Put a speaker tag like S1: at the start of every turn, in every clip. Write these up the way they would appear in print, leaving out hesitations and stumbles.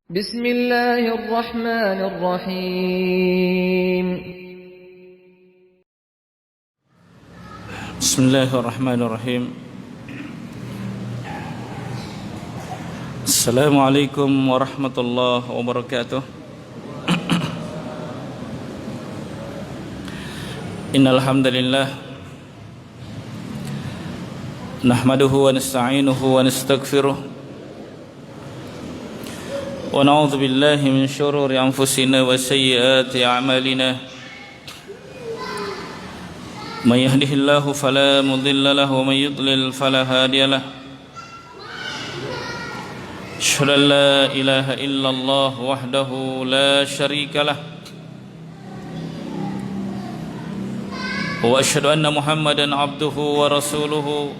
S1: بسم الله الرحمن الرحيم
S2: بسم الله الرحمن الرحيم السلام عليكم ورحمة الله وبركاته إن الحمد لله نحمده ونستعينه ونستغفره ونعوذ بالله من شرور أنفسنا وسيئات أعمالنا من يهده الله فلا مضل له ومن يضلل فلا هادي له أشهد أن لا إله إلا الله وحده لا شريك له وأشهد أن محمدا عبده ورسوله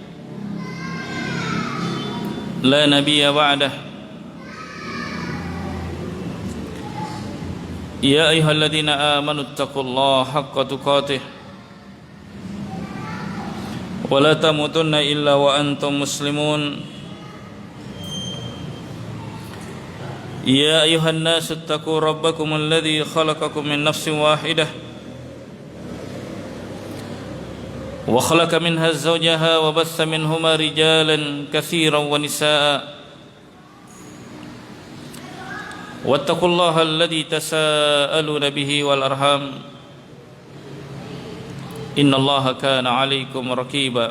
S2: لا نبي بعده يا أيها الذين آمنوا اتقوا الله حق تقاته ولا تموتن إلا وأنتم مسلمون يا أيها الناس اتقوا ربكم الذي خلقكم من نفس واحدة وخلق منها زوجها وبث منهما رجالا كثيرا ونساء واتقوا الله الذي تساءلون به والأرحام إن الله كان عليكم رقيبا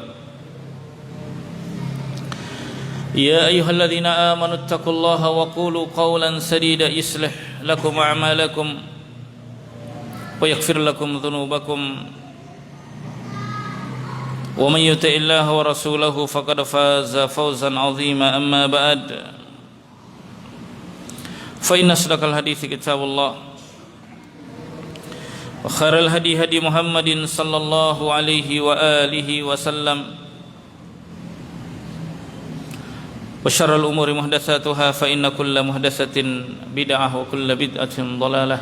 S2: يا أيها الذين آمنوا اتقوا الله وقولوا قولا سديدا يصلح لكم أعمالكم ويغفر لكم ذنوبكم ومن يطع الله ورسوله فقد فاز فوزا عظيما أما بعد فإن أصدق الحديث كتاب الله وخير الهدي هدي محمد صلى الله عليه وآله وسلم وشر الأمور محدثاتها فإن كل محدثة بدعة وكل بدعة ضلالة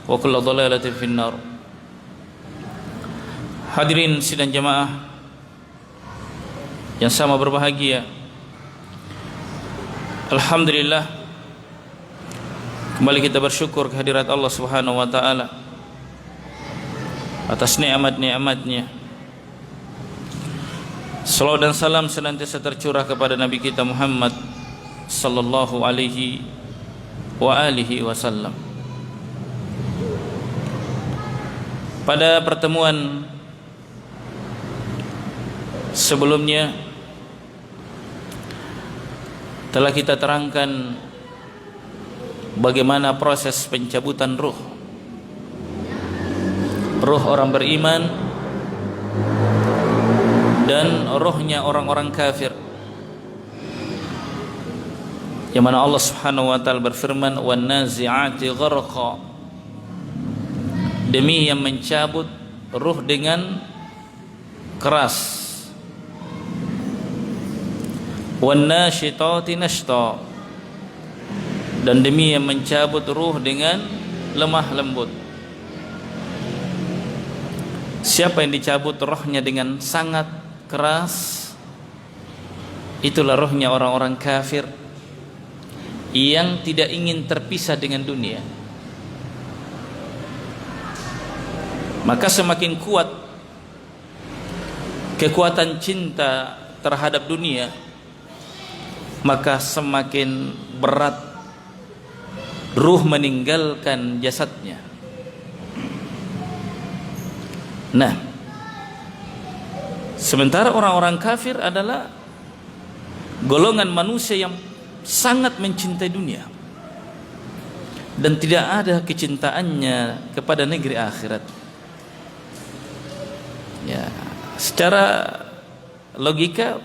S2: وكل ضلالة في النار. Hadirin sidang jamaah yang sama berbahagia, alhamdulillah kembali kita bersyukur kehadirat Allah Subhanahu wa taala atas nikmat-nikmatnya. Salawat dan salam senantiasa tercurah kepada Nabi kita Muhammad sallallahu alaihi wa alihi wasallam. Pada pertemuan sebelumnya telah kita terangkan bagaimana proses pencabutan ruh orang beriman dan rohnya orang-orang kafir, yang mana Allah Subhanahu wa taala berfirman wan nazi'ati gharqa, demi yang mencabut ruh dengan keras, wan nasyitati nashta, dan demi yang mencabut ruh dengan lemah lembut. Siapa yang dicabut rohnya dengan sangat keras, itulah rohnya orang-orang kafir yang tidak ingin terpisah dengan dunia. Maka semakin kuat kekuatan cinta terhadap dunia, maka semakin berat ruh meninggalkan jasadnya. Nah, sementara orang-orang kafir adalah golongan manusia yang sangat mencintai dunia dan tidak ada kecintaannya kepada negeri akhirat. Ya, secara logika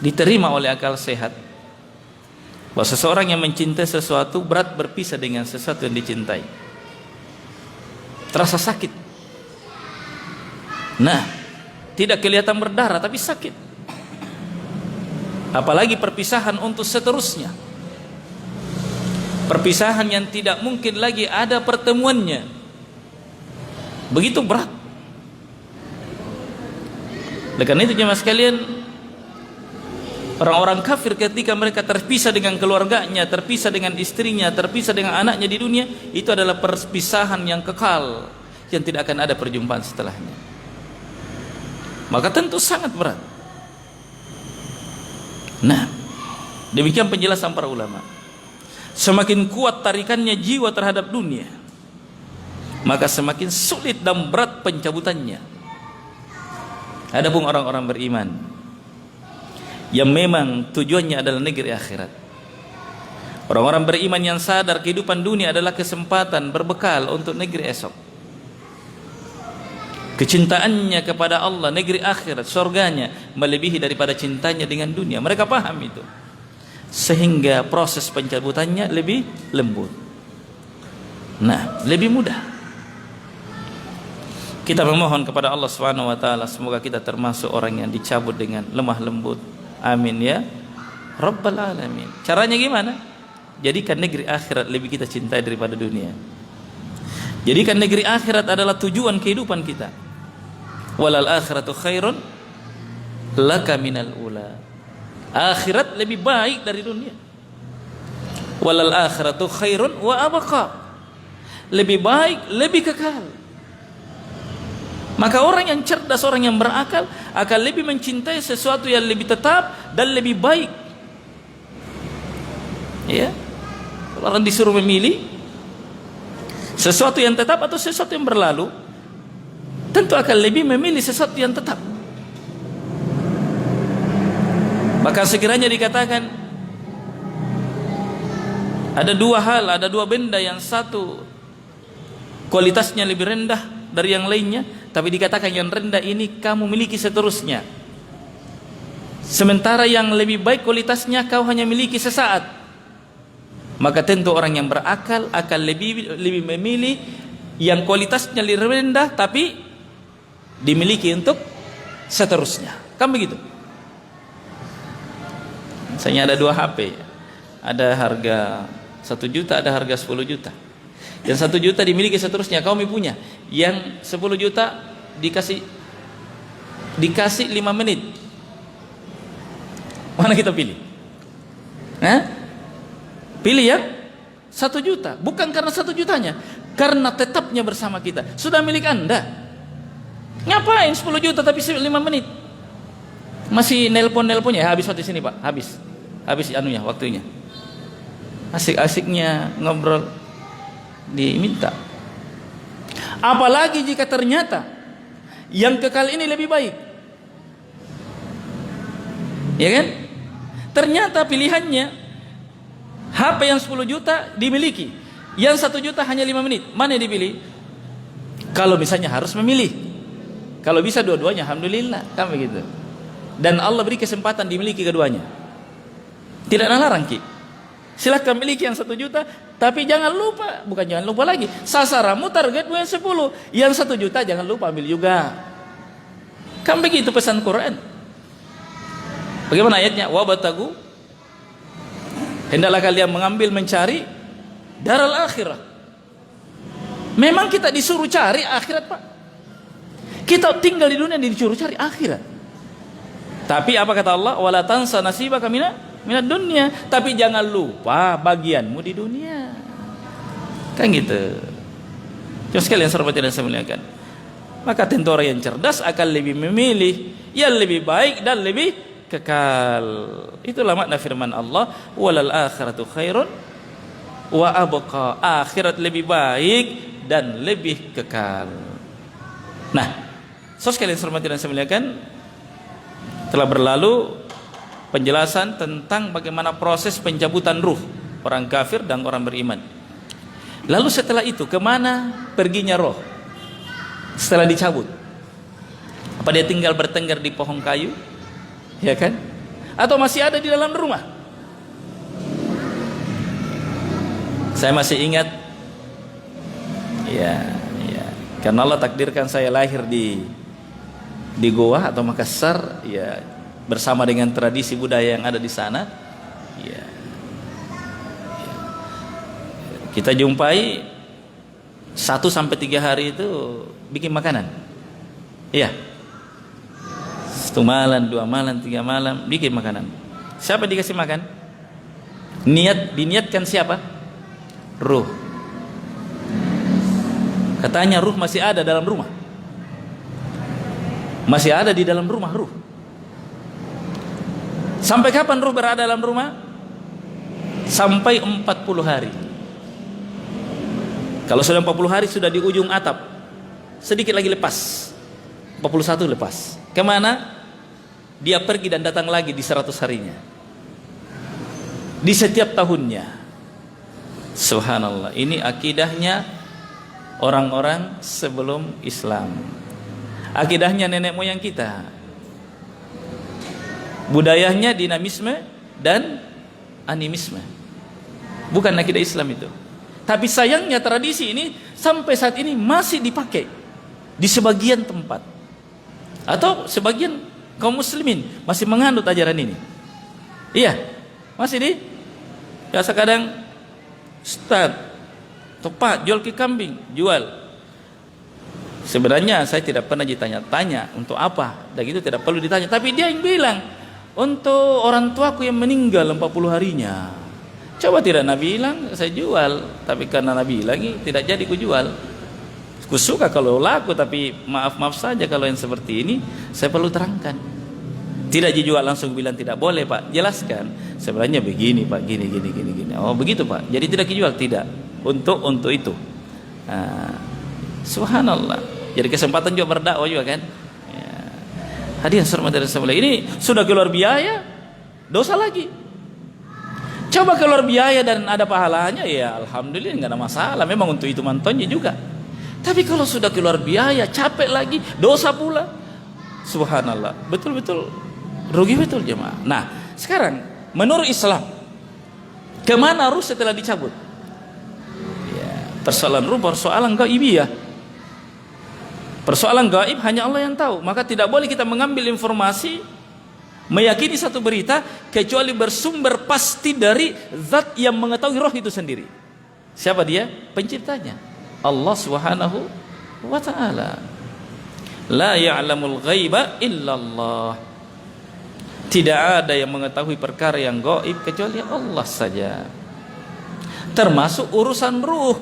S2: diterima oleh akal sehat bahwa seseorang yang mencintai sesuatu berat berpisah dengan sesuatu yang dicintai, terasa sakit. Nah, tidak kelihatan berdarah tapi sakit. Apalagi perpisahan untuk seterusnya, perpisahan yang tidak mungkin lagi ada pertemuannya, begitu berat. Oleh karena itu jemaah sekalian, Orang-orang kafir ketika mereka terpisah dengan keluarganya, terpisah dengan istrinya, terpisah dengan anaknya di dunia, itu adalah perpisahan yang kekal, yang tidak akan ada perjumpaan setelahnya. Maka tentu sangat berat. Nah, demikian penjelasan para ulama. Semakin kuat tarikannya jiwa terhadap dunia, maka semakin sulit dan berat pencabutannya. Adapun orang-orang beriman yang memang tujuannya adalah negeri akhirat, orang-orang beriman yang sadar kehidupan dunia adalah kesempatan berbekal untuk negeri esok, kecintaannya kepada Allah, negeri akhirat, surganya melebihi daripada cintanya dengan dunia. Mereka paham itu, sehingga proses pencabutannya lebih lembut, nah lebih mudah. Kita memohon kepada Allah Subhanahu wa taala semoga kita termasuk orang yang dicabut dengan lemah lembut. Amin ya Rabbal alamin. Caranya gimana? Jadikan negeri akhirat lebih kita cintai daripada dunia. Jadikan negeri akhirat adalah tujuan kehidupan kita. Walal akhiratu khairun laka minal ula. Akhirat lebih baik dari dunia. Walal akhiratu khairun wa abqa. Lebih baik, lebih kekal. Maka orang yang cerdas, orang yang berakal akan lebih mencintai sesuatu yang lebih tetap dan lebih baik. Ya. Kalau orang disuruh memilih sesuatu yang tetap atau sesuatu yang berlalu, tentu akan lebih memilih sesuatu yang tetap. Maka sekiranya dikatakan ada dua hal, ada dua benda yang satu kualitasnya lebih rendah dari yang lainnya, tapi dikatakan yang rendah ini kamu miliki seterusnya, sementara yang lebih baik kualitasnya kau hanya miliki sesaat, maka tentu orang yang berakal akan lebih memilih yang kualitasnya lebih rendah tapi dimiliki untuk seterusnya. Kan begitu? Misalnya ada dua HP, ada harga 1 juta, ada harga 10 juta. Yang 1 juta dimiliki seterusnya, kau punya. Yang 10 juta dikasih 5 menit. Mana kita pilih? Pilih yang 1 juta. Bukan karena 1 jutanya, karena tetapnya bersama kita. Sudah milik Anda. Ngapain 10 juta tapi 5 menit? Masih nelpon-nelponnya, habis waktu sini Pak, habis anunya, waktunya. Asik-asiknya ngobrol diminta. Apalagi jika ternyata yang kekal ini lebih baik, ya kan? Ternyata pilihannya HP yang 10 juta dimiliki, yang 1 juta hanya 5 menit. Mana yang dipilih? Kalau misalnya harus memilih, kalau bisa dua-duanya, alhamdulillah, kan begitu. Dan Allah beri kesempatan dimiliki keduanya. Tidak larang Ki. Silakan miliki yang 1 juta, tapi jangan lupa, bukan jangan lupa lagi, sasaranmu targetmu yang 10, yang 1 juta jangan lupa ambil juga. Kan begitu pesan Quran. Bagaimana ayatnya? Wabatagu, hendaklah kalian mengambil, mencari daral akhirah. Memang kita disuruh cari akhirat Pak. Kita tinggal di dunia disuruh cari akhirat. Tapi apa kata Allah? Wala tansa nasibaka minad dunya, tapi jangan lupa bagianmu di dunia. Kan gitu. Jom sekalian hormati dan saya muliakan. Maka tentu orang yang cerdas akan lebih memilih yang lebih baik dan lebih kekal. Itulah makna firman Allah, walal akhiratu khairun wa abqa. Akhirat lebih baik dan lebih kekal. Nah, sekalian hormati dan saya muliakan, telah berlalu penjelasan tentang bagaimana proses pencabutan ruh orang kafir dan orang beriman. Lalu setelah itu kemana perginya roh setelah dicabut? Apa dia tinggal bertengger di pohon kayu, ya kan? Atau masih ada di dalam rumah? Saya masih ingat, ya, karena Allah takdirkan saya lahir di Goa atau Makassar, ya, bersama dengan tradisi budaya yang ada di sana, ya. Kita jumpai 1-3 hari itu bikin makanan, ya, 1 malam, 2 malam, 3 malam bikin makanan. Siapa dikasih makan? Diniatkan siapa? Ruh. Katanya ruh masih ada dalam rumah. Masih ada di dalam rumah ruh. Sampai kapan ruh berada dalam rumah? Sampai 40 hari. Kalau sudah 40 hari sudah di ujung atap, sedikit lagi lepas. 41 lepas. Kemana? Dia pergi dan datang lagi di 100 harinya. Di setiap tahunnya. Subhanallah. Ini akidahnya orang-orang sebelum Islam. Akidahnya nenek moyang kita. Budayanya dinamisme dan animisme. Bukan akidah Islam itu. Tapi sayangnya tradisi ini sampai saat ini masih dipakai di sebagian tempat. Atau sebagian kaum muslimin masih menganut ajaran ini. Iya, masih di biasa kadang Ustaz, tepat jual ke kambing, jual. Sebenarnya saya tidak pernah ditanya-tanya untuk apa, dan itu tidak perlu ditanya. Tapi dia yang bilang, untuk orang tuaku yang meninggal 40 harinya. Coba tidak Nabi bilang, saya jual. Tapi karena Nabi lagi tidak jadi ku jual. Ku suka kalau laku, tapi maaf saja kalau yang seperti ini saya perlu terangkan. Tidak dijual langsung bilang tidak boleh Pak, jelaskan. Sebenarnya begini Pak, gini. Oh begitu Pak. Jadi tidak dijual, tidak. Untuk itu. Nah, subhanallah. Jadi kesempatan juga berdakwah juga kan. Ya. Hadirin hormat sekalian, ini sudah keluar biaya, dosa lagi. Coba keluar biaya dan ada pahalanya, ya alhamdulillah nggak ada masalah. Memang untuk itu mantonnya juga. Tapi kalau sudah keluar biaya, capek lagi, dosa pula. Subhanallah, betul-betul rugi betul jemaah. Nah, sekarang menurut Islam, kemana ruh setelah dicabut? Ya, persoalan ruh, persoalan gaibiyah. Persoalan gaib hanya Allah yang tahu. Maka tidak boleh kita mengambil informasi, meyakini satu berita kecuali bersumber pasti dari zat yang mengetahui roh itu sendiri. Siapa dia? Penciptanya, Allah Subhanahu wa ta'ala. La ya'lamul ghaiba illallah. Tidak ada yang mengetahui perkara yang gaib kecuali Allah saja. Termasuk urusan ruh.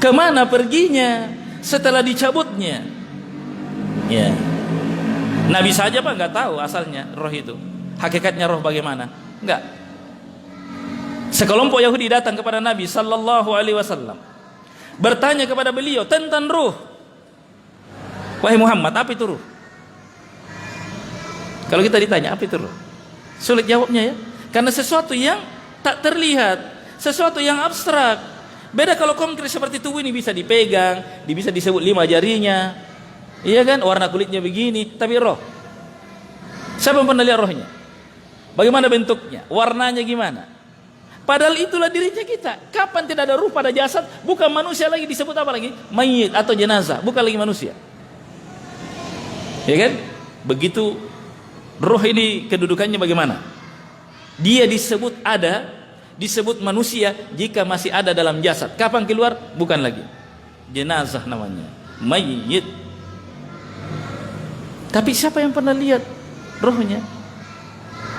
S2: Kemana perginya setelah dicabutnya? Ya. Nabi saja Pak nggak tahu asalnya roh itu. Hakikatnya roh bagaimana? Enggak. Sekelompok Yahudi datang kepada Nabi sallallahu alaihi wasallam, bertanya kepada beliau tentang ruh. Wahai Muhammad, apa itu ruh? Kalau kita ditanya apa itu ruh, sulit jawabnya ya. Karena sesuatu yang tak terlihat, sesuatu yang abstrak. Beda kalau konkret seperti tubuh ini bisa dipegang, bisa disebut 5 jarinya. Iya kan, warna kulitnya begini, tapi roh. Siapa yang pernah lihat rohnya? Bagaimana bentuknya? Warnanya gimana? Padahal itulah dirinya kita. Kapan tidak ada ruh pada jasad? Bukan manusia lagi, disebut apa lagi? Mayit atau jenazah, bukan lagi manusia. Ya kan? Begitu roh ini kedudukannya bagaimana? Dia disebut ada, disebut manusia jika masih ada dalam jasad. Kapan keluar? Bukan lagi jenazah namanya, mayit. Tapi siapa yang pernah lihat rohnya?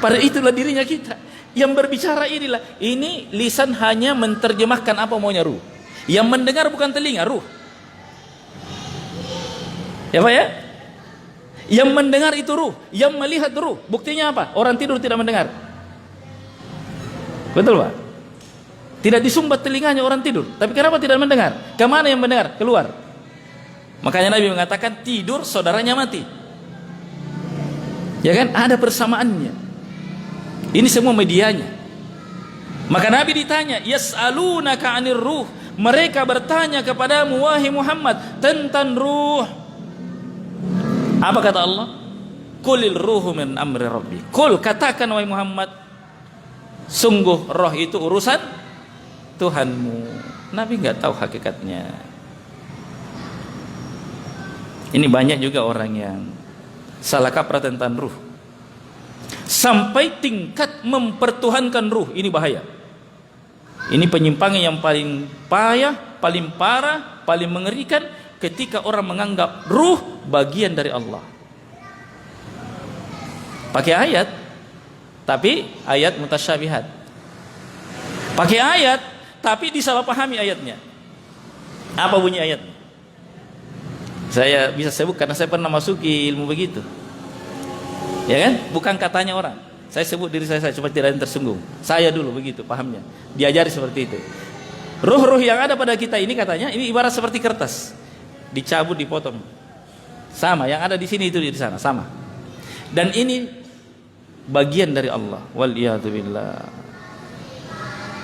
S2: Pada itulah dirinya kita. Yang berbicara inilah. Ini lisan hanya menerjemahkan apa maunya ruh. Yang mendengar bukan telinga, ruh. Ya Pak ya? Yang mendengar itu ruh. Yang melihat ruh. Buktinya apa? Orang tidur tidak mendengar. Betul Pak? Tidak disumbat telinganya orang tidur. Tapi kenapa tidak mendengar? Kemana yang mendengar? Keluar. Makanya Nabi mengatakan tidur saudaranya mati. Ya kan, ada persamaannya. Ini semua medianya. Maka Nabi ditanya, yas'alunaka 'anir ruh. Mereka bertanya kepadamu wahai Muhammad tentang ruh. Apa kata Allah? Qulil ruhu min amri rabbi. Qul, katakan wahai Muhammad, sungguh roh itu urusan Tuhanmu. Nabi enggak tahu hakikatnya. Ini banyak juga orang yang salah kaprah tentang ruh, sampai tingkat mempertuhankan ruh. Ini bahaya. Ini penyimpangan yang paling payah, paling parah, paling mengerikan, ketika orang menganggap ruh bagian dari Allah. Pakai ayat, tapi ayat mutasyabihat. Pakai ayat tapi disalahpahami ayatnya. Apa bunyi ayat? Saya bisa sebut karena saya pernah masuki ilmu begitu. Ya kan? Bukan katanya orang. Saya sebut diri saya supaya tidak ada yang tersinggung. Saya dulu begitu pahamnya. Diajari seperti itu. Ruh-ruh yang ada pada kita ini katanya ini ibarat seperti kertas. Dicabut, dipotong. Sama, yang ada di sini itu di sana, sama. Dan ini bagian dari Allah. Waliyadzubillah.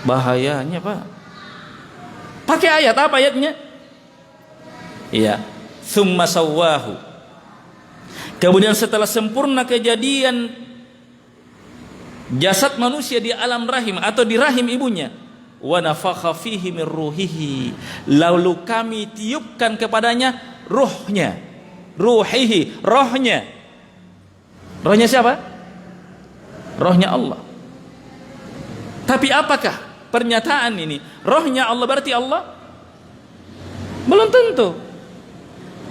S2: Bahayanya, Pak. Pakai ayat, apa ayatnya? Iya. Tsumma sawwahu. Kemudian setelah sempurna kejadian jasad manusia di alam rahim atau di rahim ibunya, wa nafakha fihi min ruhihi, lalu kami tiupkan kepadanya ruhnya. Ruhihi, rohnya. Rohnya siapa? Rohnya Allah. Tapi apakah pernyataan ini rohnya Allah berarti Allah? Belum tentu.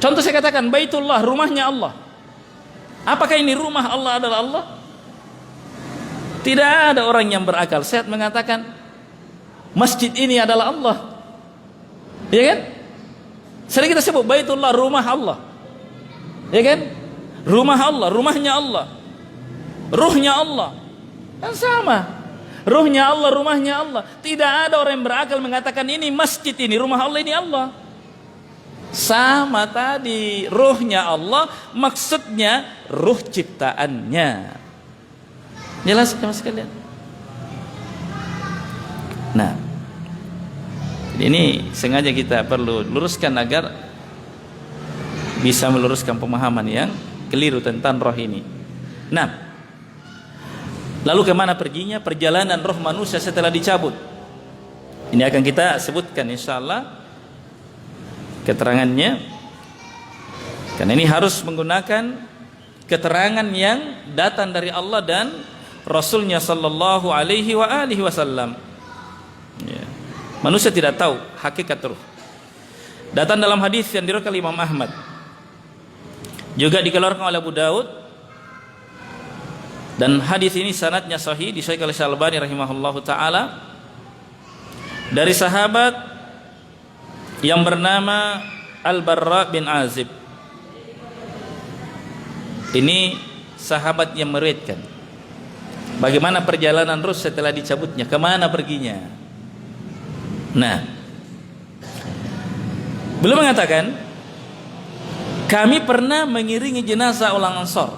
S2: Contoh saya katakan Baitullah, rumahnya Allah. Apakah ini rumah Allah adalah Allah? Tidak ada orang yang berakal sehat mengatakan masjid ini adalah Allah. Ya kan? Sering kita sebut Baitullah, rumah Allah. Ya kan? Rumah Allah, rumahnya Allah. Ruhnya Allah. Kan sama. Ruhnya Allah, rumahnya Allah. Tidak ada orang yang berakal mengatakan ini masjid ini, rumah Allah ini Allah. Sama tadi, ruhnya Allah, maksudnya ruh ciptaannya. Jelas sama sekalian. Nah, ini sengaja kita perlu luruskan agar bisa meluruskan pemahaman yang keliru tentang roh ini. Nah, lalu kemana perginya perjalanan roh manusia setelah dicabut? Ini akan kita sebutkan insyaallah keterangannya. Karena ini harus menggunakan keterangan yang datang dari Allah dan Rasulnya sallallahu alaihi wa alihi wasallam. Ya. Manusia tidak tahu hakikat ruh. Datang dalam hadis yang diriwayatkan oleh Imam Ahmad. Juga dikeluarkan oleh Abu Daud. Dan hadis ini sanadnya sahih, disahihkan oleh Syalbani rahimahullahu taala dari sahabat yang bernama Al-Barra bin Azib. Ini sahabat yang meriwayatkan bagaimana perjalanan ruh setelah dicabutnya, kemana perginya. Nah, beliau mengatakan, kami pernah mengiringi jenazah orang Ansar,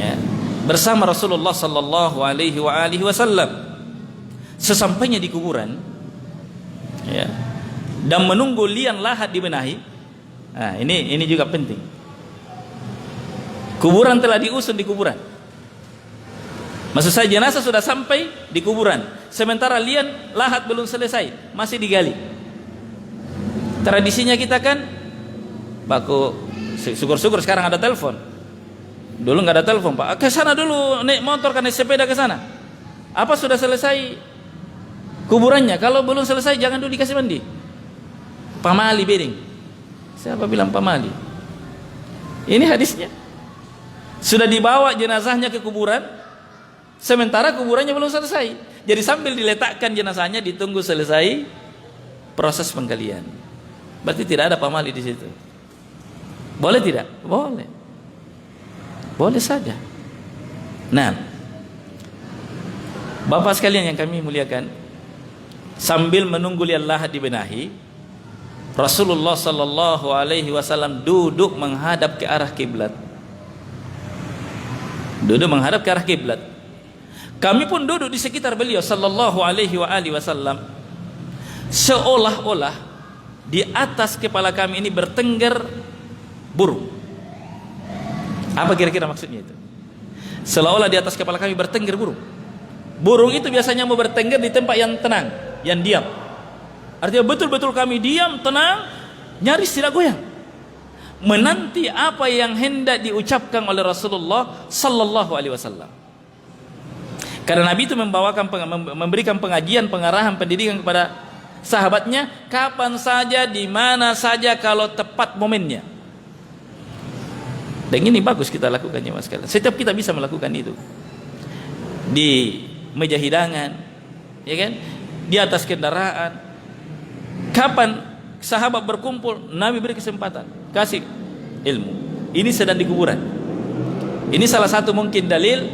S2: ya, bersama Rasulullah sallallahu alaihi wasallam. Sesampainya di kuburan, ya, dan menunggu liang lahat dibenahi. Nah, ini juga penting. Kuburan telah diusung di kuburan. Maksud saya jenazah sudah sampai di kuburan, sementara liang lahat belum selesai, masih digali. Tradisinya kita kan, baku syukur-syukur sekarang ada telepon. Dulu nggak ada telepon, Pak. Ke sana dulu, naik motor kan, naik sepeda ke sana. Apa sudah selesai kuburannya? Kalau belum selesai jangan dulu dikasih mandi. Pamali beding. Siapa bilang pamali? Ini hadisnya. Sudah dibawa jenazahnya ke kuburan, sementara kuburannya belum selesai. Jadi sambil diletakkan jenazahnya ditunggu selesai proses penggalian. Berarti tidak ada pamali di situ. Boleh tidak? Boleh. Boleh saja. Nah, Bapak sekalian yang kami muliakan, sambil menunggu liang lahat dibenahi, Rasulullah sallallahu alaihi wasallam duduk menghadap ke arah kiblat. Duduk menghadap ke arah kiblat. Kami pun duduk di sekitar beliau sallallahu alaihi wasallam. Seolah-olah di atas kepala kami ini bertengger burung. Apa kira-kira maksudnya itu? Seolah-olah di atas kepala kami bertengger burung. Burung itu biasanya mau bertengger di tempat yang tenang, yang diam. Artinya betul-betul kami diam, tenang, nyaris tidak goyang, menanti apa yang hendak diucapkan oleh Rasulullah sallallahu alaihi wasallam. Karena Nabi itu memberikan pengajian, pengarahan, pendidikan kepada sahabatnya kapan saja, di mana saja kalau tepat momennya. Dan ini bagus kita lakukannya Mas sekalian. Setiap kita bisa melakukan itu. di meja hidangan, ya kan? Di atas kendaraan. Kapan sahabat berkumpul, Nabi beri kesempatan, kasih ilmu. Ini sedang di kuburan. Ini salah satu mungkin dalil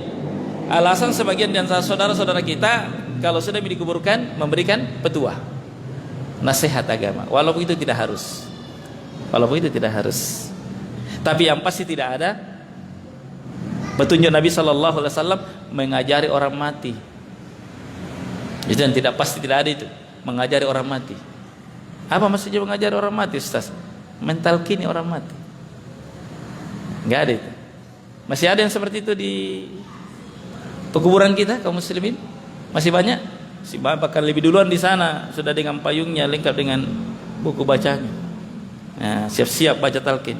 S2: alasan sebagian di antara saudara-saudara kita kalau sudah dikuburkan memberikan petua, nasihat agama. Walaupun itu tidak harus. Tapi yang pasti tidak ada petunjuk Nabi SAW mengajari orang mati. Itu yang tidak pasti, tidak ada itu, mengajari orang mati. Apa maksudnya mengajari orang mati, Ustaz? Mentalkini orang mati. Enggak ada itu. Masih ada yang seperti itu di pekuburan kita kaum muslimin? Masih banyak? Bahkan lebih duluan di sana sudah dengan payungnya, lengkap dengan buku bacanya. Nah, siap-siap baca talqin.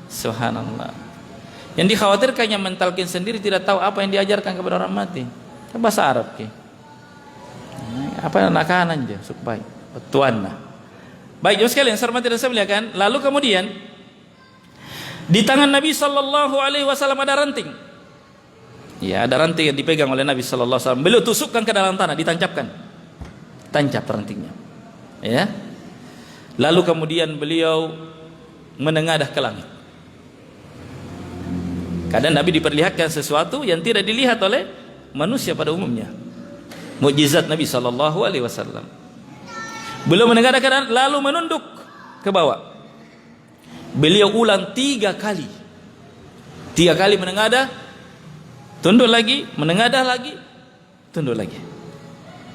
S2: Subhanallah. Yang dikhawatirkan yang mentalkin sendiri tidak tahu apa yang diajarkan kepada orang mati. Kan bahasa Arab ke. Apa yang nakanan aja supaya tuan lah. Baik, jemaah sekalian, saya hormati dan saya muliakan. Lalu kemudian di tangan Nabi sallallahu alaihi wasallam ada ranting. Ya, ada ranting yang dipegang oleh Nabi sallallahu alaihi wasallam. Beliau tusukkan ke dalam tanah, ditancapkan. Tancap rantingnya. Ya. Lalu kemudian beliau menengadah ke langit. Kadang Nabi diperlihatkan sesuatu yang tidak dilihat oleh manusia pada umumnya. Mukjizat Nabi sallallahu alaihi wasallam. Beliau menengadah ke langit lalu menunduk ke bawah. Beliau ulang 3 kali. 3 kali menengadah, tunduk lagi, menengadah lagi, tunduk lagi.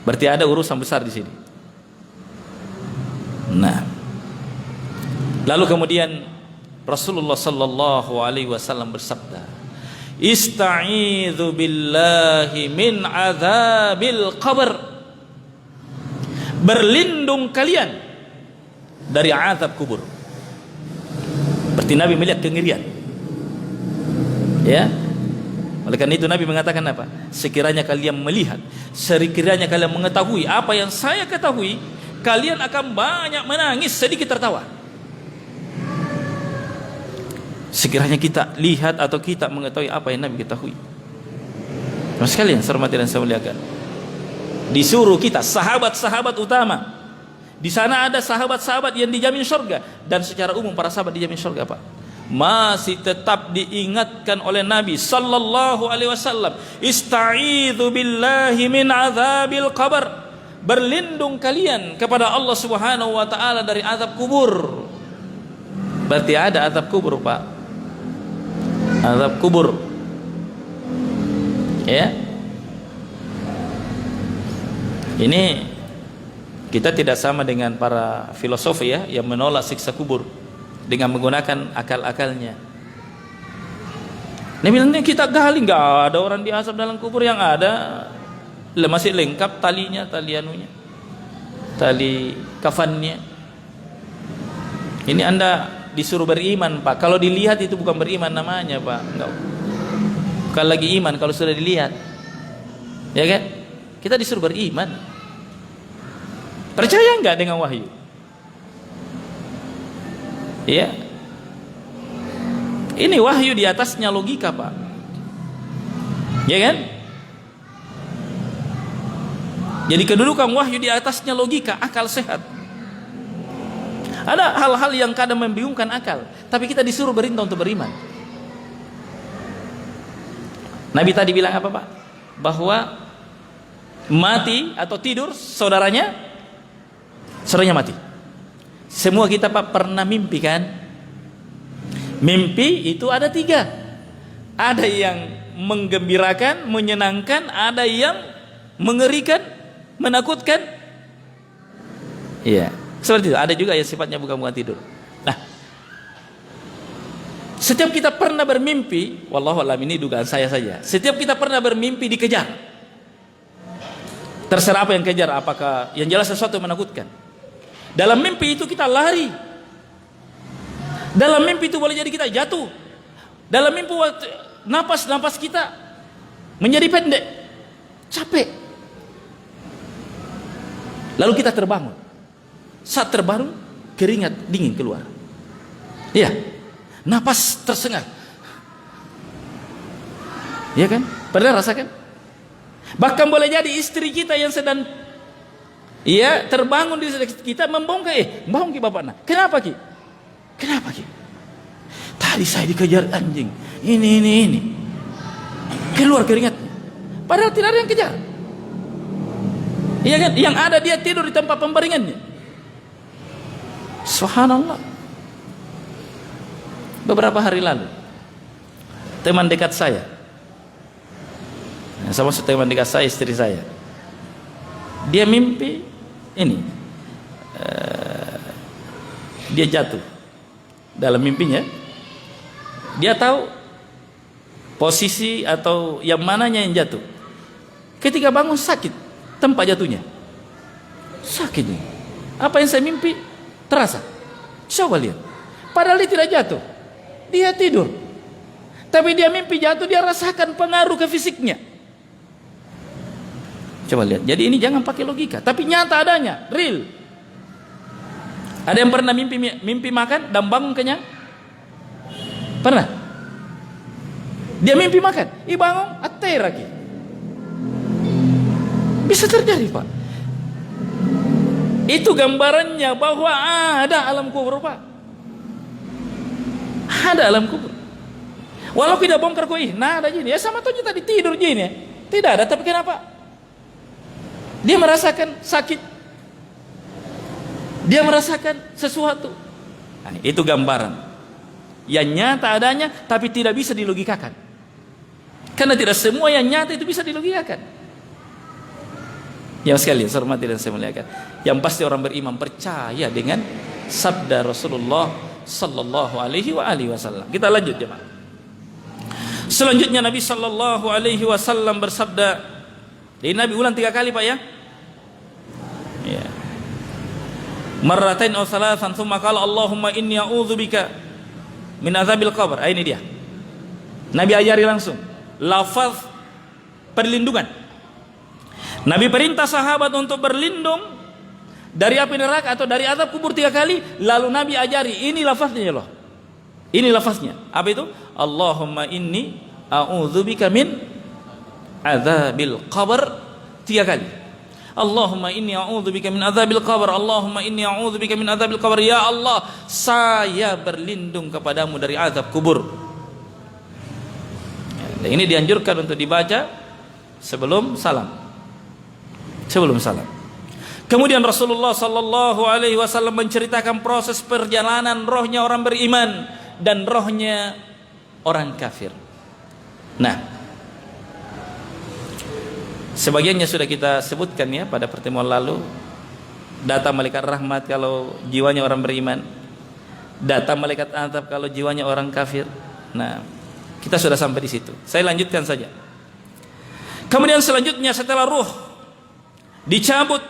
S2: Berarti ada urusan besar di sini. Nah, lalu kemudian Rasulullah sallallahu alaihi wasallam bersabda, "Ista'idzu billahi min adzabil qabr." Berlindung kalian dari azab kubur. Berarti Nabi melihat kengerian. Ya. Oleh karena itu Nabi mengatakan apa? Sekiranya kalian melihat, sekiranya kalian mengetahui apa yang saya ketahui, kalian akan banyak menangis, sedikit tertawa. Sekiranya kita lihat atau kita mengetahui apa yang Nabi ketahui. Mas sekalian, saya hormati dan saya muliakan. Disuruh kita, sahabat-sahabat utama. Di sana ada sahabat-sahabat yang dijamin surga, dan secara umum para sahabat dijamin surga, Pak. Masih tetap diingatkan oleh Nabi sallallahu alaihi wasallam, "Ista'idzu billahi min adzabil qabr." Berlindung kalian kepada Allah Subhanahu wa taala dari azab kubur. Berarti ada azab kubur, Pak. Azab kubur. Ya. Ini kita tidak sama dengan para filosof ya yang menolak siksa kubur dengan menggunakan akal-akalnya. Nabi bilang kita gali, nggak ada orang diazab dalam kubur, yang ada masih lengkap talinya, tali anunya, tali kafannya. Ini Anda disuruh beriman, Pak. Kalau dilihat itu bukan beriman namanya, Pak. Enggak. Bukan lagi iman kalau sudah dilihat. Ya kan? Kita disuruh beriman. Percaya enggak dengan wahyu? Iya. Ini wahyu di atasnya logika, Pak. Ya kan? Jadi kedudukan wahyu di atasnya logika, akal sehat. Ada hal-hal yang kadang membingungkan akal, tapi kita disuruh perintah untuk beriman. Nabi tadi bilang apa, Pak? Bahwa mati atau tidur saudaranya mati. Semua kita, Pak, pernah mimpi kan? Mimpi itu ada 3. Ada yang menggembirakan, menyenangkan, ada yang mengerikan, menakutkan. Iya, seperti itu. Ada juga yang sifatnya bukan tidur. Nah, setiap kita pernah bermimpi, wallahu a'lam, ini dugaan saya saja. Setiap kita pernah bermimpi dikejar. Terserah apa yang kejar, apakah yang jelas sesuatu yang menakutkan. Dalam mimpi itu kita lari. Dalam mimpi itu boleh jadi kita jatuh. Dalam mimpi napas kita menjadi pendek, capek. Lalu kita terbangun. Saat terbangun, keringat dingin keluar. Iya. Napas tersengal. Iya kan? Pernah rasakan? Bahkan boleh jadi istri kita yang sedang terbangun di sekitar kita membongkar, bangun ki bapak nak. Kenapa ki? Kenapa ki? Tadi saya dikejar anjing. Ini. Keluar keringatnya. Padahal tidak ada yang kejar. Iya kan? Yang ada dia tidur di tempat pembaringannya. Subhanallah. Beberapa hari lalu teman dekat saya, sama teman dekat saya, istri saya, dia mimpi ini, dia jatuh dalam mimpinya. Dia tahu posisi atau yang mananya yang jatuh. Ketika bangun sakit tempat jatuhnya, sakitnya. Apa yang saya mimpi terasa. Coba lihat, padahal dia tidak jatuh, dia tidur, tapi dia mimpi jatuh, dia rasakan pengaruh ke fisiknya. Coba lihat. Jadi ini jangan pakai logika, tapi nyata adanya, real. Ada yang pernah mimpi makan dan bangun kenyang? Pernah? Dia mimpi makan, bangun ater lagi. Bisa terjadi, Pak. Itu gambarannya bahwa ada alam kubur, Pak. Ada alam kubur. Walau tidak bongkar nah ada jin. Ya sama tuh tadi tidur jin ya. Tidak ada, tapi kenapa? Dia merasakan sakit. Dia merasakan sesuatu. Nah, itu gambaran yang nyata adanya, tapi tidak bisa dilogikakan. Karena tidak semua yang nyata itu bisa dilogikakan. Yang sekali saya hormati dan saya muliakan, yang pasti orang beriman percaya dengan sabda Rasulullah sallallahu alaihi wasallam. Kita lanjut jemaah. Selanjutnya Nabi sallallahu alaihi wasallam bersabda, jadi Nabi ulang 3 kali, Pak ya. Ya. Marratain aw thalathan thumma qala Allahumma inni a'udzubika min adzabil qabr. Ini dia. Nabi ajari langsung lafaz perlindungan. Nabi perintah sahabat untuk berlindung dari api neraka atau dari azab kubur 3 kali. Lalu Nabi ajari, ini lafaznya loh. Ini lafaznya. Apa itu? Allahumma inni a'udzubika min azabil qabr 3 kali. Allahumma inni a'udzubika min azabil qabr. Allahumma inni a'udzubika min azabil qabr. Ya Allah, saya berlindung kepadamu dari azab kubur. Dan ini dianjurkan untuk dibaca sebelum salam. Kemudian Rasulullah sallallahu alaihi wasallam menceritakan proses perjalanan rohnya orang beriman dan rohnya orang kafir. Nah, sebagiannya sudah kita sebutkan ya pada pertemuan lalu. Datang malaikat rahmat kalau jiwanya orang beriman, datang malaikat azab kalau jiwanya orang kafir. Nah, kita sudah sampai di situ. Saya lanjutkan saja. Kemudian selanjutnya setelah ruh dicabut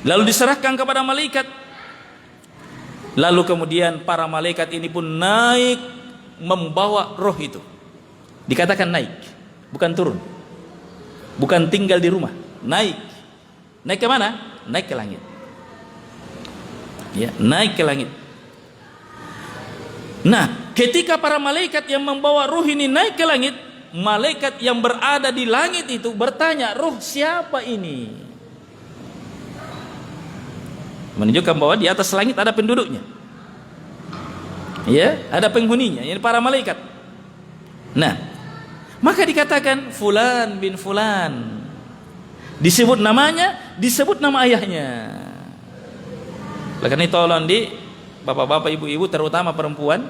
S2: lalu diserahkan kepada malaikat, lalu kemudian para malaikat ini pun naik membawa roh itu. Dikatakan naik, bukan turun, bukan tinggal di rumah. Naik ke mana? Naik ke langit. Ya, naik ke langit. Nah, ketika para malaikat yang membawa ruh ini naik ke langit, malaikat yang berada di langit itu bertanya, ruh siapa ini? Menunjukkan bahwa di atas langit ada penduduknya. Ya, ada penghuninya, ini para malaikat. Nah, maka dikatakan fulan bin fulan. Disebut namanya, disebut nama ayahnya. Oleh karena itu tolong di bapak-bapak, ibu-ibu, terutama perempuan,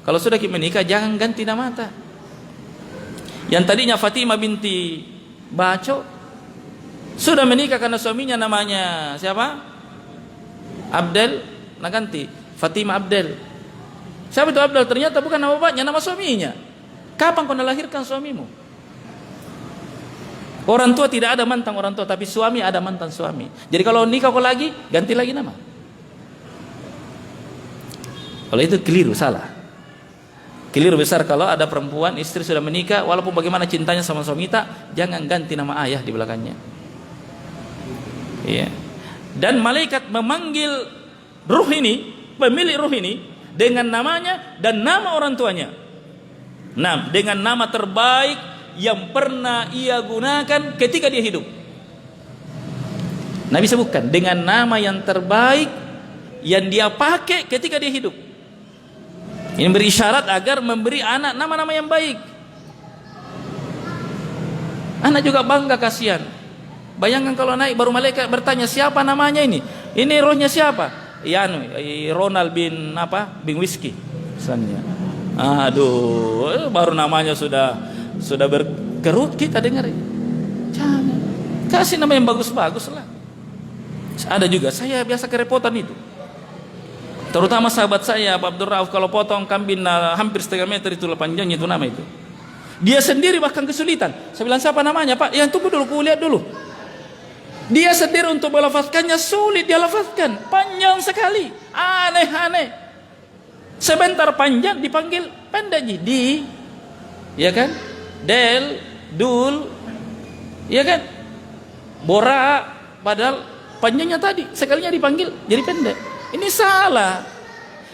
S2: kalau sudah menikah jangan ganti nama. Yang tadinya Fatimah binti Baco sudah menikah karena suaminya namanya siapa? Abdel, nah ganti Fatimah Abdel. Siapa itu Abdel? Ternyata bukan nama bapaknya, nama suaminya. Kapan kau melahirkan suamimu? Orang tua tidak ada mantan orang tua, tapi suami ada mantan suami. Jadi kalau nikah kau lagi, ganti lagi nama. Kalau itu keliru, salah. Keliru besar kalau ada perempuan istri sudah menikah, walaupun bagaimana cintanya sama suami tak, jangan ganti nama ayah di belakangnya. Iya. Dan malaikat memanggil ruh ini, pemilik ruh ini dengan namanya dan nama orang tuanya. Nah, dengan nama terbaik yang pernah ia gunakan ketika dia hidup. Nabi sebutkan dengan nama yang terbaik yang dia pakai ketika dia hidup. Ini berisyarat agar memberi anak nama-nama yang baik. Anak juga bangga, kasihan. Bayangkan kalau naik baru malaikat bertanya siapa namanya ini. Ini rohnya siapa? Ya, Ronald bin bin Whiskey misalnya. Aduh, baru namanya sudah berkerut, kita dengar. Jangan. Kasih nama yang bagus-bagus lah. Ada juga saya biasa kerepotan itu. Terutama sahabat saya Pak Abdul Rauf, kalau potong kambing hampir setengah meter itulah panjangnya itu nama itu. Dia sendiri bahkan kesulitan. Saya bilang siapa namanya Pak? Ya tunggu dulu, ku lihat dulu. Dia sendiri untuk melafazkannya sulit dia lafazkan, panjang sekali, aneh-aneh. Sebentar panjang dipanggil pendek di, ya kan? Del, dul, ya kan? Bora, padahal panjangnya tadi sekalinya dipanggil jadi pendek. Ini salah.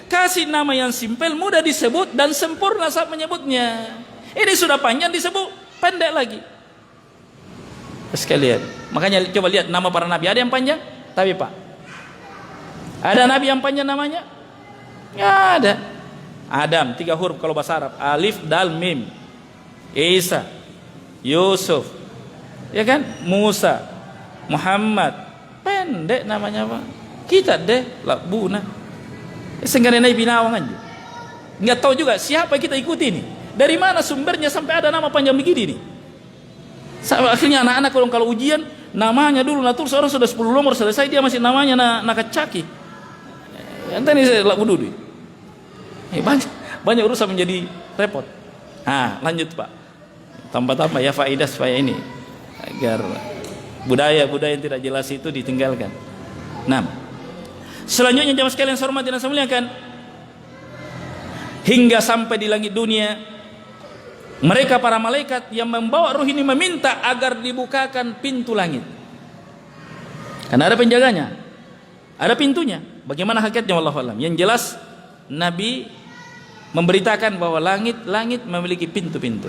S2: Kasih nama yang simpel, mudah disebut dan sempurna saat menyebutnya. Ini sudah panjang disebut pendek lagi. Sekalian, makanya coba lihat nama para nabi. Ada yang panjang? Tapi Pak, ada nabi yang panjang namanya? Ya ada. Adam 3 huruf kalau bahasa Arab, alif dal mim. Isa, Yusuf, ya kan? Musa, Muhammad. Pendek namanya Pak. Kita deh labuna. Senggara nabi nawang aja. Enggak tahu juga siapa kita ikuti ini. Dari mana sumbernya sampai ada nama panjang begini nih? Akhirnya anak-anak kalau ujian namanya dulu natur seorang sudah 10 nomor selesai dia masih namanya nakacaki. Ente ini saya lagu dulu. Banyak urusan menjadi repot. Lanjut Pak. Tambah-tambah ya faedah supaya ini agar budaya-budaya yang tidak jelas itu ditinggalkan. Selanjutnya jamaah sekalian saya hormati dan saya muliakan, hingga sampai di langit dunia mereka para malaikat yang membawa ruh ini meminta agar dibukakan pintu langit. Karena ada penjaganya, ada pintunya. Bagaimana hakikatnya wallahu alam. Yang jelas Nabi memberitakan bahwa langit memiliki pintu-pintu.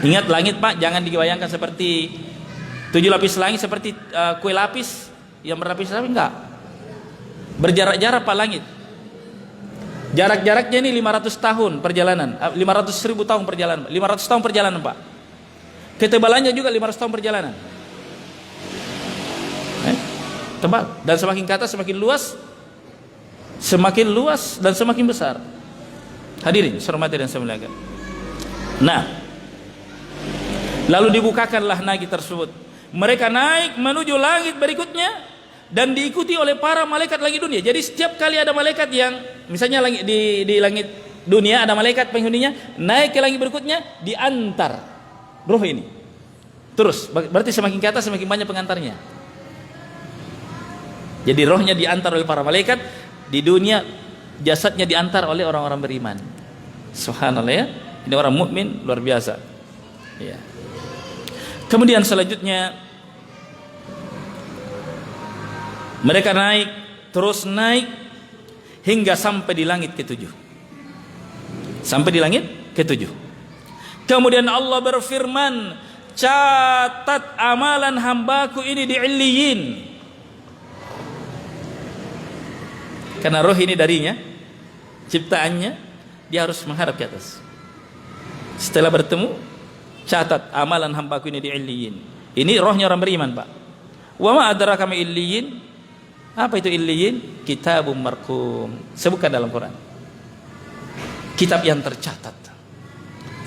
S2: Ingat langit Pak, jangan dibayangkan seperti 7 lapis langit seperti kue lapis yang berlapis-lapis, enggak. Berjarak-jarak Pak langit. Jarak-jaraknya ini 500 tahun perjalanan, 500.000 tahun perjalanan, 500 tahun perjalanan Pak. Ketebalannya juga 500 tahun perjalanan. Tebal. Dan semakin ke atas semakin luas dan semakin besar. Hadirin, saya hormati dan saya muliakan. Lalu dibukakanlah langit tersebut. Mereka naik menuju langit berikutnya dan diikuti oleh para malaikat langit dunia. Jadi setiap kali ada malaikat yang misalnya di langit dunia ada malaikat penghuninya, naik ke langit berikutnya diantar roh ini. Terus berarti semakin ke atas semakin banyak pengantarnya. Jadi rohnya diantar oleh para malaikat, di dunia jasadnya diantar oleh orang-orang beriman. Subhanallah ya. Ini orang mukmin luar biasa. Ya. Kemudian selanjutnya mereka naik, terus naik hingga sampai di langit ke-7. Sampai di langit ke-7. Kemudian Allah berfirman, catat amalan hambaku ini di Illiyin. Karena roh ini darinya, ciptaannya, dia harus menghadap ke atas. Setelah bertemu, catat amalan hambaku ini di Illiyin. Ini rohnya orang beriman Pak. Wa ma adraka ma Illiyin. Apa itu Illiyin? Kitabum marqum. Sebutkan dalam Quran. Kitab yang tercatat.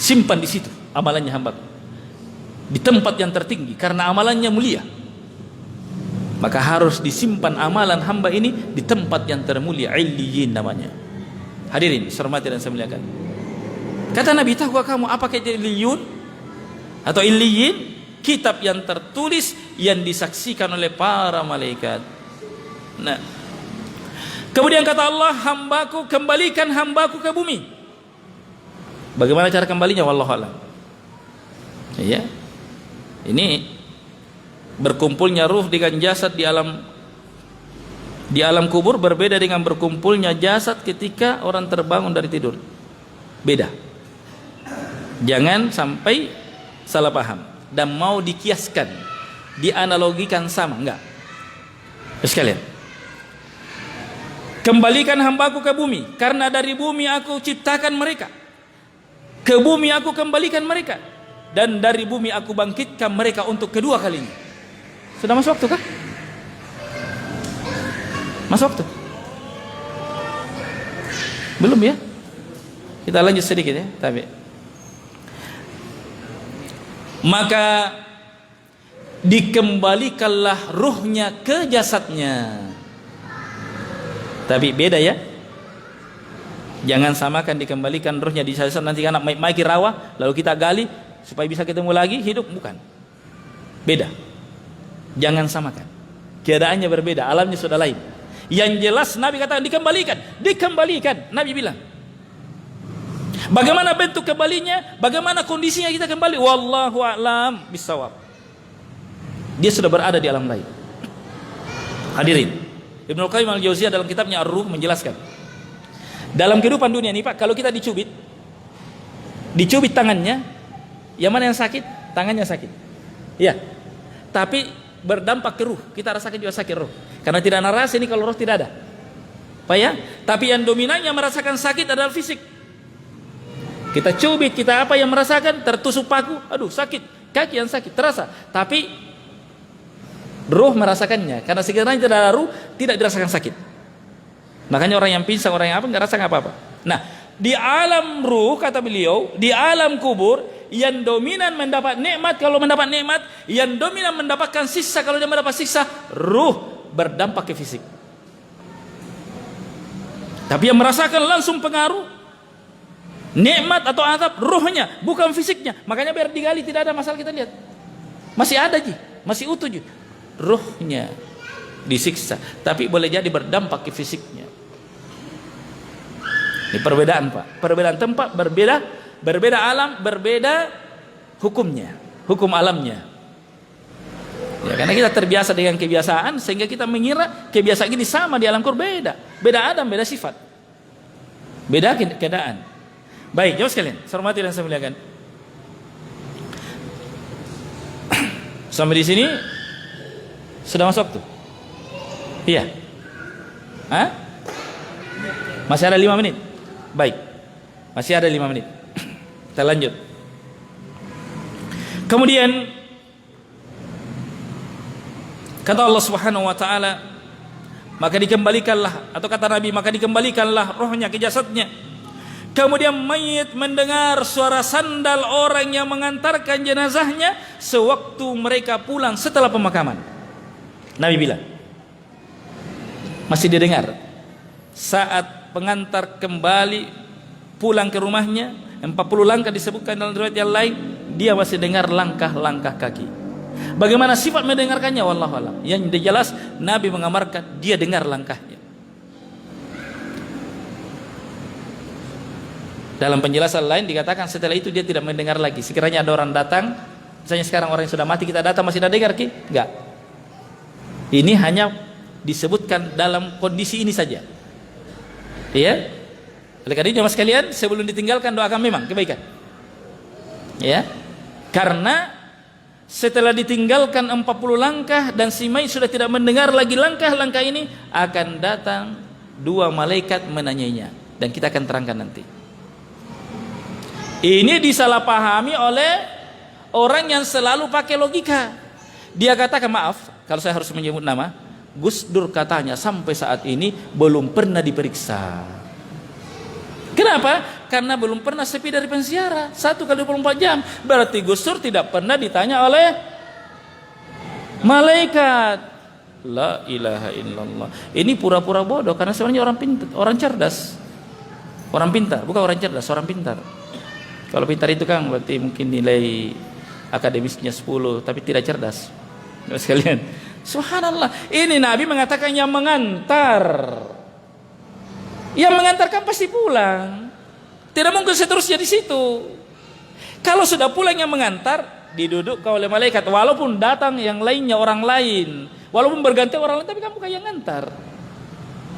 S2: Simpan di situ amalannya hambaku. Di tempat yang tertinggi karena amalannya mulia. Maka harus disimpan amalan hamba ini di tempat yang termulia, Illiyin namanya. Hadirin, saya hormati dan saya muliakan. Kata Nabi, tahukah kamu apa itu Illiyun atau Illiyin? Kitab yang tertulis yang disaksikan oleh para malaikat. Kemudian kata Allah, hambaku, kembalikan hambaku ke bumi. Bagaimana cara kembalinya? Wallahu a'lam. Iya. Ini berkumpulnya ruh dengan jasad di alam kubur berbeda dengan berkumpulnya jasad ketika orang terbangun dari tidur. Beda. Jangan sampai salah paham dan mau dikiaskan, dianalogikan sama, enggak. Sekalian, kembalikan hambaku ke bumi, karena dari bumi aku ciptakan mereka, ke bumi aku kembalikan mereka, dan dari bumi aku bangkitkan mereka untuk kedua kalinya. Sudah masuk waktu kah? Masuk waktu? Belum ya? Kita lanjut sedikit ya, tapi maka dikembalikanlah ruhnya ke jasadnya. Tapi beda ya, jangan samakan dikembalikan ruhnya di jasad nanti anak maiki rawa lalu kita gali supaya bisa ketemu lagi hidup, bukan. Beda. Jangan samakan, keadaannya berbeda, alamnya sudah lain. Yang jelas Nabi katakan dikembalikan. Nabi bilang bagaimana bentuk kembalinya, bagaimana kondisinya kita kembali, wallahu a'lam bissawab. Dia sudah berada di alam lain. Hadirin, Ibnu Qayyim al-Jauziyah dalam kitabnya Ar-Ruh menjelaskan, dalam kehidupan dunia ini Pak, kalau kita dicubit tangannya, yang mana yang sakit? Tangannya sakit. Iya. Tapi berdampak ke ruh, kita rasakan juga sakit ruh. Karena tidak ada rasa ini kalau roh tidak ada. Pak ya? Tapi yang dominannya merasakan sakit adalah fisik. Kita cubit, kita apa yang merasakan, tertusuk paku, aduh sakit, kaki yang sakit terasa. Tapi ruh merasakannya, karena sekiranya tidak ada ruh, tidak dirasakan sakit. Makanya orang yang pingsan, orang yang apa, nggak rasakan apa-apa. Nah, di alam ruh kata beliau, di alam kubur, yang dominan mendapat nikmat kalau mendapat nikmat, yang dominan mendapatkan siksa kalau dia mendapat siksa, ruh berdampak ke fisik. Tapi yang merasakan langsung pengaruh nikmat atau azab ruhnya, bukan fisiknya. Makanya biar digali tidak ada masalah, kita lihat masih ada ji, masih utuh ji, ruhnya disiksa, tapi boleh jadi berdampak ke fisiknya. Ini perbedaan Pak, perbedaan tempat berbeda, berbeda alam, berbeda hukumnya, hukum alamnya. Ya, karena kita terbiasa dengan kebiasaan sehingga kita mengira kebiasaan ini sama di alam kubur. Beda Adam, beda sifat, beda keadaan. Baik, jawab sekalian, saya hormati dan saya muliakan. Sampai di sini sudah masuk tuh? Iya. Hah? Masih ada 5 menit. Baik, masih ada 5 menit. Kita lanjut. Kemudian kata Allah Subhanahu wa taala, maka dikembalikanlah, atau kata Nabi, maka dikembalikanlah rohnya ke jasadnya. Kemudian mayit mendengar suara sandal orang yang mengantarkan jenazahnya sewaktu mereka pulang setelah pemakaman. Nabi bilang, masih didengar saat pengantar kembali pulang ke rumahnya, 40 langkah disebutkan dalam riwayat yang lain, dia masih dengar langkah-langkah kaki. Bagaimana sifat mendengarkannya, wallahu a'lam. Yang jelas Nabi mengamarkan dia dengar langkahnya. Dalam penjelasan lain dikatakan setelah itu dia tidak mendengar lagi. Sekiranya ada orang datang, misalnya sekarang orang yang sudah mati kita datang, masih ada dengar ki? Enggak. Ini hanya disebutkan dalam kondisi ini saja. Ya. Oleh karena itu jemaah sekalian, sebelum ditinggalkan doakan memang kebaikan. Ya. Karena setelah ditinggalkan 40 langkah dan si mayit sudah tidak mendengar lagi langkah-langkah ini, akan datang 2 malaikat menanyainya, dan kita akan terangkan nanti. Ini disalahpahami oleh orang yang selalu pakai logika. Dia katakan, maaf kalau saya harus menyebut nama, Gus Dur katanya sampai saat ini belum pernah diperiksa. Kenapa? Karena belum pernah sepi dari pensiaran 1 kali 24 jam. Berarti Gus Dur tidak pernah ditanya oleh malaikat. La ilaha illallah. Ini pura-pura bodoh, karena sebenarnya orang pintar, orang cerdas. Orang pintar, bukan orang cerdas, orang pintar. Kalau pintar itu kan berarti mungkin nilai akademisnya 10, tapi tidak cerdas. Sekalian, subhanallah, ini Nabi mengatakan yang mengantar. Yang mengantarkan pasti pulang. Tidak mungkin seterusnya di situ. Kalau sudah pulang yang mengantar, didudukkan oleh malaikat, walaupun datang yang lainnya orang lain, walaupun berganti orang lain, tapi kamu bukan yang ngantar.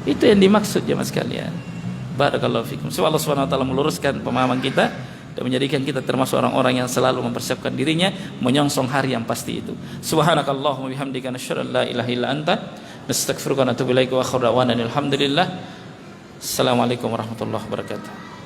S2: Itu yang dimaksud jemaah sekalian. Barakallahu fikum. Semoga Allah Subhanahu wa taala meluruskan pemahaman kita dan menjadikan kita termasuk orang-orang yang selalu mempersiapkan dirinya menyongsong hari yang pasti itu. Subhanakallahumma bihamdika nasyhadu an la ilaha illa anta nastaghfiruka wa natubu ilaika wa akhiru da'wana alhamdulillah. Assalamualaikum warahmatullahi wabarakatuh.